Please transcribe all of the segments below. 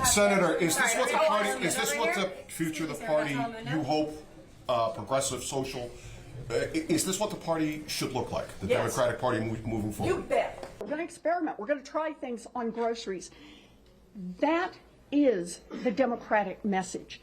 Senator, is this what the party? Is this what the future of the party you hope, progressive, social? Is this what the party should look like? The Democratic Party moving forward? You bet. We're going to experiment. We're going to try things on groceries. That is the Democratic message.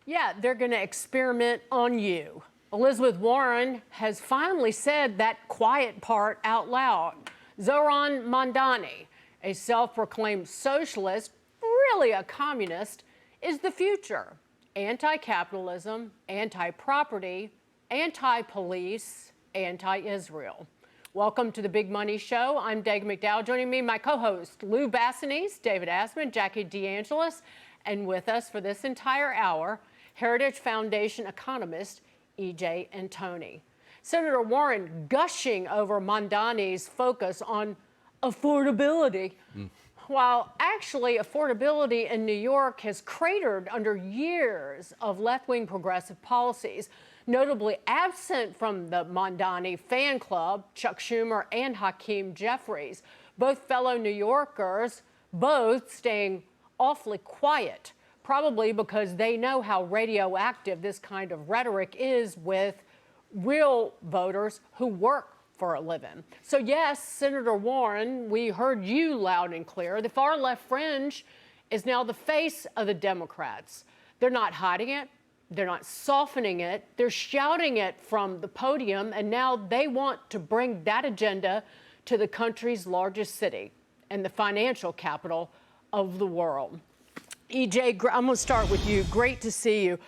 Yeah, they're going to experiment on you. Elizabeth Warren has finally said that quiet part out loud. Zohran Mamdani, a self-proclaimed socialist, really a communist, is the future. Anti-capitalism, anti-property, anti-police, anti-Israel. Welcome to the Big Money Show. I'm Dag McDowell. Joining me, my co-host, Lou Bassanese, David Asman, Jackie DeAngelis, and with us for this entire hour, Heritage Foundation economist E.J. Antoni. Senator Warren gushing over Mamdani's focus on affordability, while actually affordability in New York has cratered under years of left-wing progressive policies. Notably absent from the Mamdani fan club, Chuck Schumer and Hakeem Jeffries, both fellow New Yorkers, both staying awfully quiet, probably because they know how radioactive this kind of rhetoric is with real voters who work for a living. So yes, Senator Warren, we heard you loud and clear. The far left fringe is now the face of the Democrats. They're not hiding it. They're not softening it. They're shouting it from the podium, and now they want to bring that agenda to the country's largest city and the financial capital of the world. EJ, I'm going to start with you. Great to see you.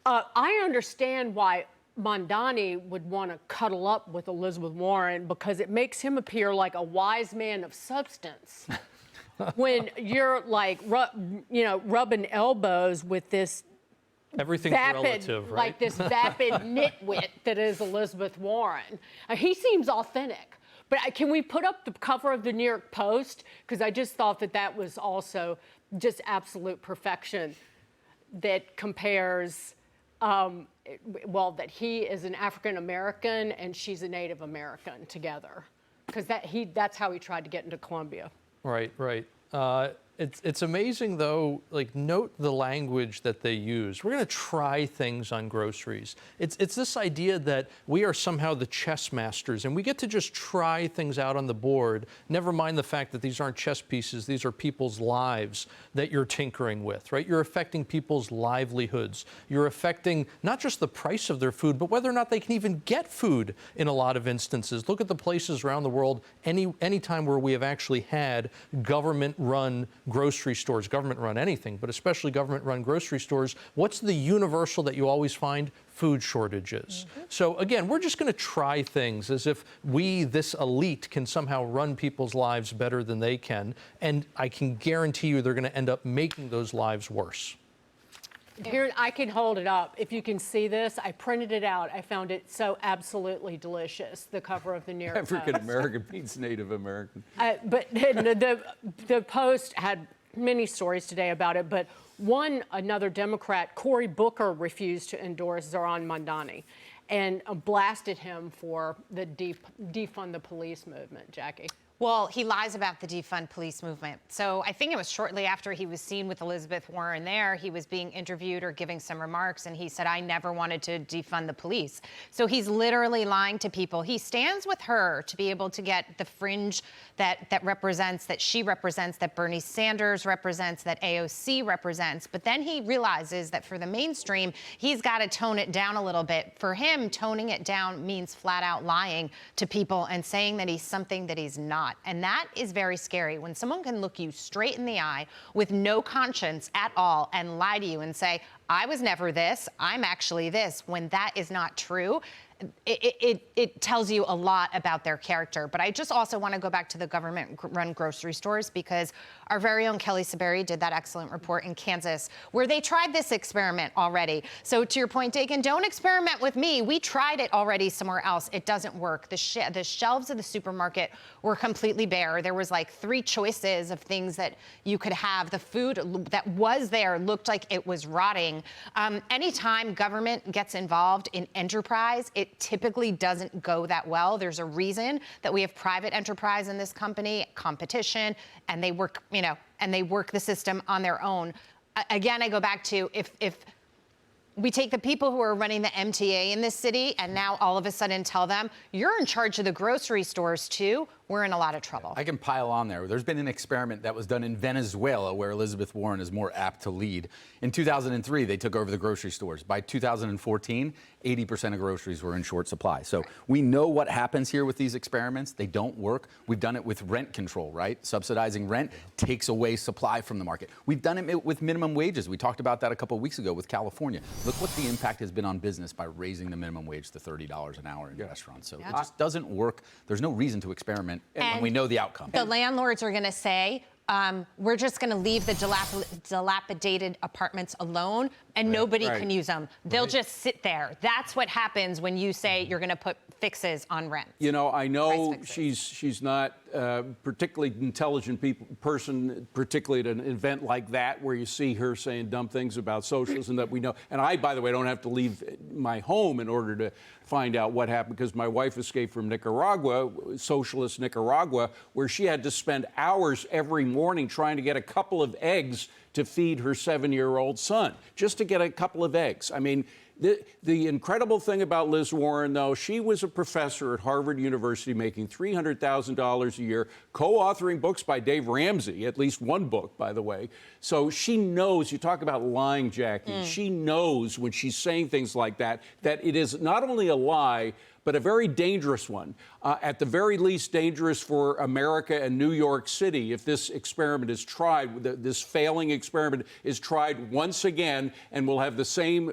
I understand why Mamdani would want to cuddle up with Elizabeth Warren because it makes him appear like a wise man of substance. When you're like, rubbing elbows with this everything's vapid, relative, right? like this vapid nitwit that is Elizabeth Warren. He seems authentic. But can we put up the cover of the New York Post? Because I just thought that that was also just absolute perfection that compares, that he is an African American and she's a Native American together. Because that's how he tried to get into Columbia. Right. It's amazing, though, like, note the language that they use. We're going to try things on groceries. It's this idea that we are somehow the chess masters, and we get to just try things out on the board, never mind the fact that these aren't chess pieces. These are people's lives that you're tinkering with, right? You're affecting people's livelihoods. You're affecting not just the price of their food, but whether or not they can even get food in a lot of instances. Look at the places around the world, any time where we have actually had government-run grocery stores, government-run anything, but especially government-run grocery stores. What's the universal that you always find? Food shortages. So again, we're just going to try things as if we, this elite, can somehow run people's lives better than they can. And I can guarantee you they're going to end up making those lives worse. Here, I can hold it up. If you can see this, I printed it out. I found it so absolutely delicious, the cover of the New York Post. African American means Native American. But the Post had many stories today about it, but another Democrat, Cory Booker, refused to endorse Zohran Mamdani and blasted him for the defund the police movement. Jackie. Well, he lies about the defund police movement. So I think it was shortly after he was seen with Elizabeth Warren there, he was being interviewed or giving some remarks, and he said, I never wanted to defund the police. So he's literally lying to people. He stands with her to be able to get the fringe that she represents, that Bernie Sanders represents, that AOC represents. But then he realizes that for the mainstream, he's got to tone it down a little bit. For him, toning it down means flat out lying to people and saying that he's something that he's not. And that is very scary when someone can look you straight in the eye with no conscience at all and lie to you and say, I was never this, I'm actually this, when that is not true. It tells you a lot about their character. But I just also want to go back to the government-run grocery stores, because our very own Kelly Saberi did that excellent report in Kansas where they tried this experiment already. So to your point, Dagan, don't experiment with me. We tried it already somewhere else. It doesn't work. The shelves of the supermarket were completely bare. There was like 3 choices of things that you could have. The food that was there looked like it was rotting. Anytime government gets involved in enterprise, it it typically doesn't go that well. There's a reason that we have private enterprise in this company, competition, and they work, and they work the system on their own. Again, I go back to if we take the people who are running the MTA in this city and now all of a sudden tell them, you're in charge of the grocery stores too, we're in a lot of trouble. I can pile on there. There's been an experiment that was done in Venezuela where Elizabeth Warren is more apt to lead. In 2003, they took over the grocery stores. By 2014, 80% of groceries were in short supply. So we know what happens here with these experiments. They don't work. We've done it with rent control, right? Subsidizing rent takes away supply from the market. We've done it with minimum wages. We talked about that a couple of weeks ago with California. Look what the impact has been on business by raising the minimum wage to $30 an hour in restaurants. So it just doesn't work. There's no reason to experiment when we know the outcome. The landlords are going to say, we're just going to leave the dilapidated apartments alone and nobody can use them. They'll just sit there. That's what happens when you say you're going to put fixes on rent. I know she's not a particularly intelligent person, particularly at an event like that where you see her saying dumb things about socialism that we know. And I, by the way, don't have to leave my home in order to find out what happened because my wife escaped from Nicaragua, socialist Nicaragua, where she had to spend hours every morning trying to get a couple of eggs to feed her 7-year-old son, just to get a couple of eggs. I mean, the incredible thing about Liz Warren, though, she was a professor at Harvard University making $300,000 a year, co-authoring books by Dave Ramsey, at least one book, by the way. So she knows, you talk about lying, Jackie, she knows when she's saying things like that it is not only a lie, but a very dangerous one. At the very least dangerous for America and New York City if this experiment is tried, this failing experiment is tried once again and will have the same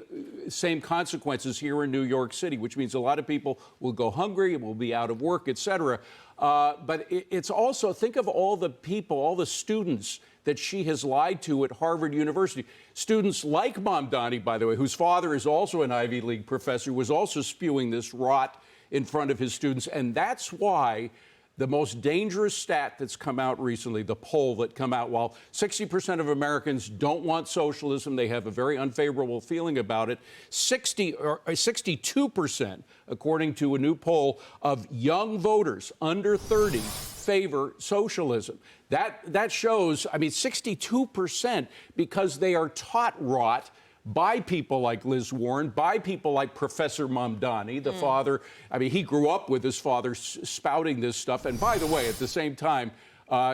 consequences here in New York City, which means a lot of people will go hungry, will be out of work, et cetera. But it's also, think of all the people, all the students that she has lied to at Harvard University. Students like Mamdani, by the way, whose father is also an Ivy League professor, was also spewing this rot in front of his students. And that's why the most dangerous stat that's come out recently, the poll that come out, while 60% of Americans don't want socialism, they have a very unfavorable feeling about it, 62%, according to a new poll, of young voters under 30 favor socialism. That shows, 62%, because they are taught rot by people like Liz Warren, by people like Professor Mamdani, the father. He grew up with his father spouting this stuff. And by the way, at the same time,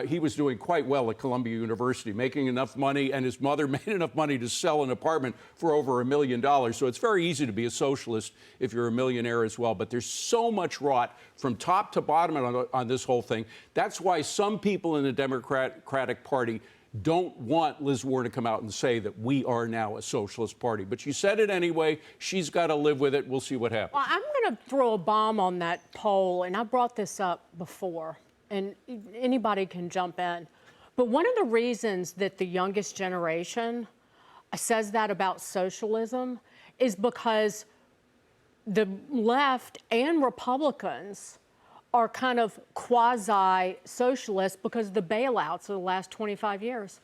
he was doing quite well at Columbia University, making enough money, and his mother made enough money to sell an apartment for over $1 million. So it's very easy to be a socialist if you're a millionaire as well. But there's so much rot from top to bottom on this whole thing. That's why some people in the Democratic Party don't want Liz Warren to come out and say that we are now a socialist party. But she said it anyway. She's got to live with it. We'll see what happens. Well, I'm going to throw a bomb on that poll, and I brought this up before, and anybody can jump in. But one of the reasons that the youngest generation says that about socialism is because the left and Republicans are kind of quasi-socialist because of the bailouts of the last 25 years.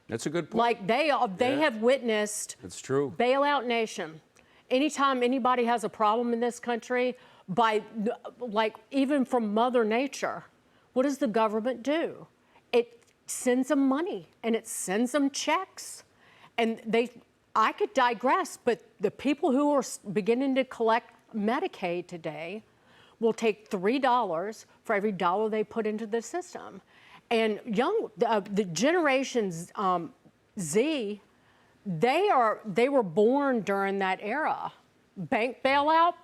That's a good point. Like they have witnessed That's true. bailout nation. Anytime anybody has a problem in this country, even from Mother Nature, what does the government do? It sends them money and it sends them checks. And I could digress, but the people who are beginning to collect Medicaid today will take $3 for every dollar they put into the system. And the generations Z, they were born during that era. Bank bailout,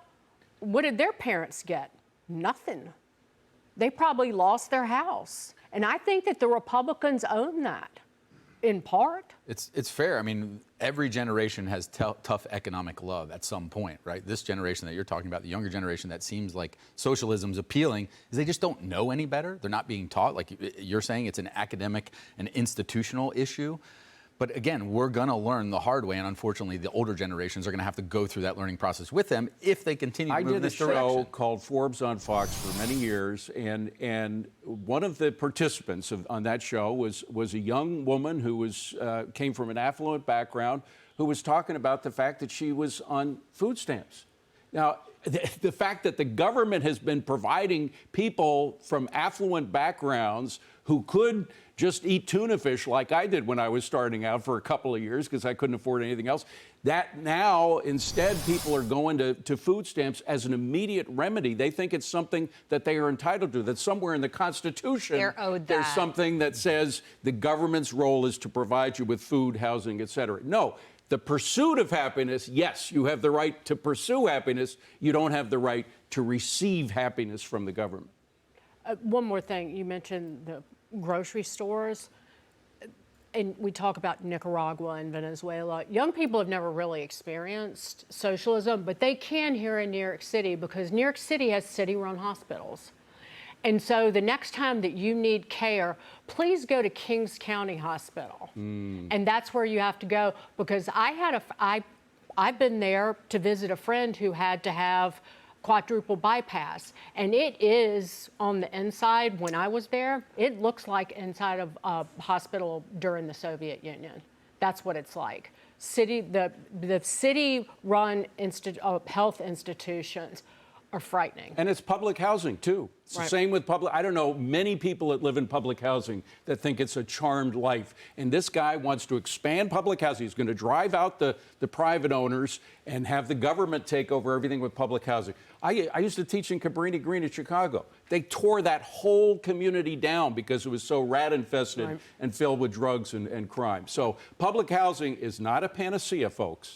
what did their parents get? Nothing. They probably lost their house. And I think that the Republicans own that, in part. It's fair. Every generation has tough economic love at some point, right? This generation that you're talking about, the younger generation that seems like socialism's appealing, is they just don't know any better. They're not being taught. Like you're saying, it's an academic and institutional issue. But again, we're going to learn the hard way, and unfortunately, the older generations are going to have to go through that learning process with them if they continue to move in this direction. I did a show called Forbes on Fox for many years, and one of the participants on that show was a young woman who came from an affluent background, who was talking about the fact that she was on food stamps. Now, the fact that the government has been providing people from affluent backgrounds who could just eat tuna fish like I did when I was starting out for a couple of years because I couldn't afford anything else, that now instead people are going to food stamps as an immediate remedy. They think it's something that they are entitled to, that somewhere in the Constitution They're owed there's that. something that says the government's role is to provide you with food, housing, et cetera. No. The pursuit of happiness, yes, you have the right to pursue happiness. You don't have the right to receive happiness from the government. One more thing. You mentioned the grocery stores, and we talk about Nicaragua and Venezuela. Young people have never really experienced socialism, but they can here in New York City because New York City has city-run hospitals. And so the next time that you need care, please go to Kings County Hospital. And that's where you have to go because I've been there to visit a friend who had to have quadruple bypass. And it is on the inside, when I was there, it looks like inside of a hospital during the Soviet Union. That's what it's like. The city-run health institutions are frightening. And it's public housing, too. It's the same with public. I don't know many people that live in public housing that think it's a charmed life. And this guy wants to expand public housing. He's going to drive out the private owners and have the government take over everything with public housing. I used to teach in Cabrini Green in Chicago. They tore that whole community down because it was so rat-infested and filled with drugs and crime. So public housing is not a panacea, folks.